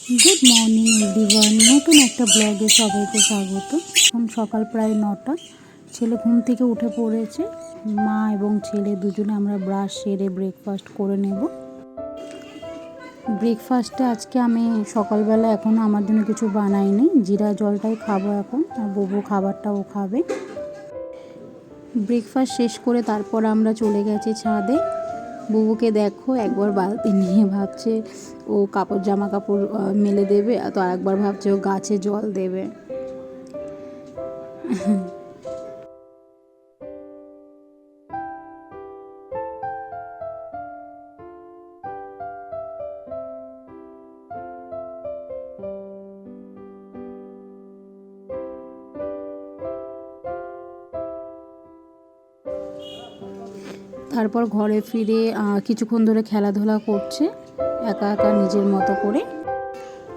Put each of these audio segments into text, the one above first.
Good morning everyone, নতুন একটা ব্লগে সবাইকে স্বাগত। এখন সকাল প্রায় 9টা। ছেলে ঘুম থেকে উঠে পড়েছে। মা এবং ছেলে দুজনে আমরা ব্রাশ সেরে ব্রেকফাস্ট করে নেব। ব্রেকফাস্টে আজকে আমি সকালবেলা এখনও আমার জন্য কিছু বানাইনি, জিরা জলটাই খাবো এখন, আর বুবু খাবারটাও খাবে। ব্রেকফাস্ট শেষ করে তারপর আমরা চলে গেছি ছাদে। বুবুকে দেখো, একবার বালতি নিয়ে ভাবছে ও জামা কাপড় মেলে দেবে, তো আরেকবার ভাবছে ও গাছে জল দেবে। তারপর ঘরে ফিরে কিছুক্ষণ ধরে খেলাধুলা করছে একা একা নিজের মতো করে।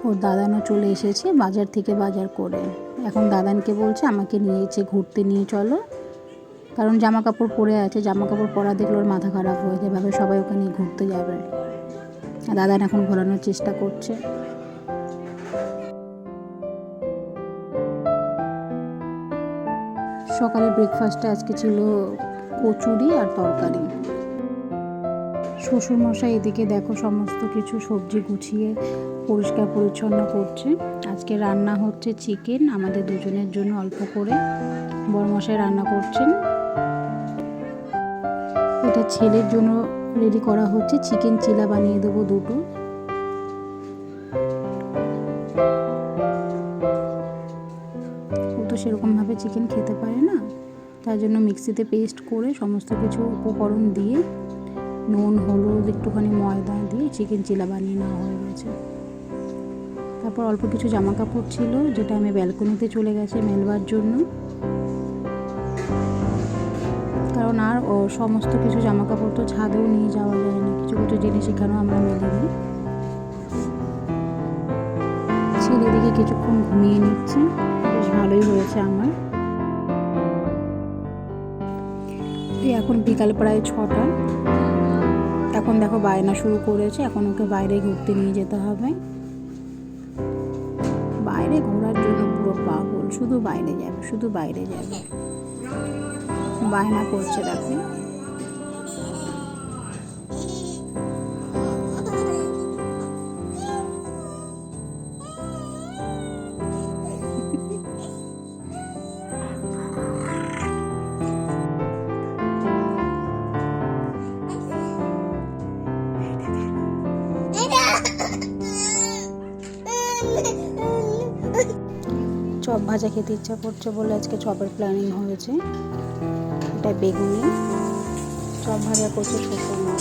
ওর দাদানও চলে এসেছে বাজার থেকে বাজার করে। এখন দাদানকে বলছে আমাকে নিয়েছে ঘুরতে, নিয়ে চলো, কারণ জামা কাপড় পরে আছে, জামা কাপড় পরা দেখলে ওর মাথা খারাপ হয়ে যায়, ভাবে সবাই ওকে নিয়ে ঘুরতে যাবে। দাদান এখন ঘোরানোর চেষ্টা করছে। সকালে ব্রেকফাস্টে আজকে ছিল কচুরি আর তরকারি। শ্বশুরমশাই এদিকে দেখো সমস্ত কিছু সবজি গুছিয়ে পরিষ্কার পরিচ্ছন্ন করছে। আজকে রান্না হচ্ছে চিকেন, আমাদের দুজনের জন্য অল্প করে। বড়মশাই রান্না করছেন। এটা ছেলের জন্য রেডি করা হচ্ছে, চিকেন চিলা বানিয়ে দেবো দুটো। ও তো সেরকমভাবে চিকেন খেতে পারে না, তার জন্য মিক্সিতে পেস্ট করে সমস্ত কিছু উপকরণ দিয়ে নুন, হলুদ, একটুখানি ময়দা দিয়ে চিকেন চিলা বানিয়ে নেওয়া হয়ে গেছে। তারপর অল্প কিছু জামা কাপড় ছিল, যেটা আমি ব্যালকনিতে চলে গেছে মেলবার জন্য, কারণ আর সমস্ত কিছু জামা কাপড় তো ছাদেও নিয়ে যাওয়া যায় না, কিছু কিছু জিনিস এখানেও আমরা মেলে নিই। ছেলে দিকে কিছুক্ষণ ঘুমিয়ে নিচ্ছে, বেশ ভালোই হয়েছে আমার। এখন বিকাল প্রায় 6টা। এখন দেখো বায়না শুরু করেছে, এখন ওকে বাইরে ঘুরতে নিয়ে যেতে হবে। বাইরে ঘোরার জন্য পুরো পাগল, শুধু বাইরে যাবে, শুধু বাইরে যাবে, বায়না করছে দেখো। চপ ভাজা খেতে ইচ্ছা করছে বলে আজকে চপের প্ল্যানিং হয়েছে। এটা বেগুনি চপ ভাজা করছে শ্বশুরমা।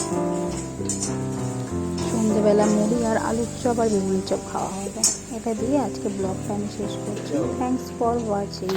সন্ধ্যেবেলা মুড়ি আর আলুর চপ আর বেগুনির চপ খাওয়া হবে। এটা দিয়ে আজকে ব্লগটা আমি শেষ করছি। Thanks for watching.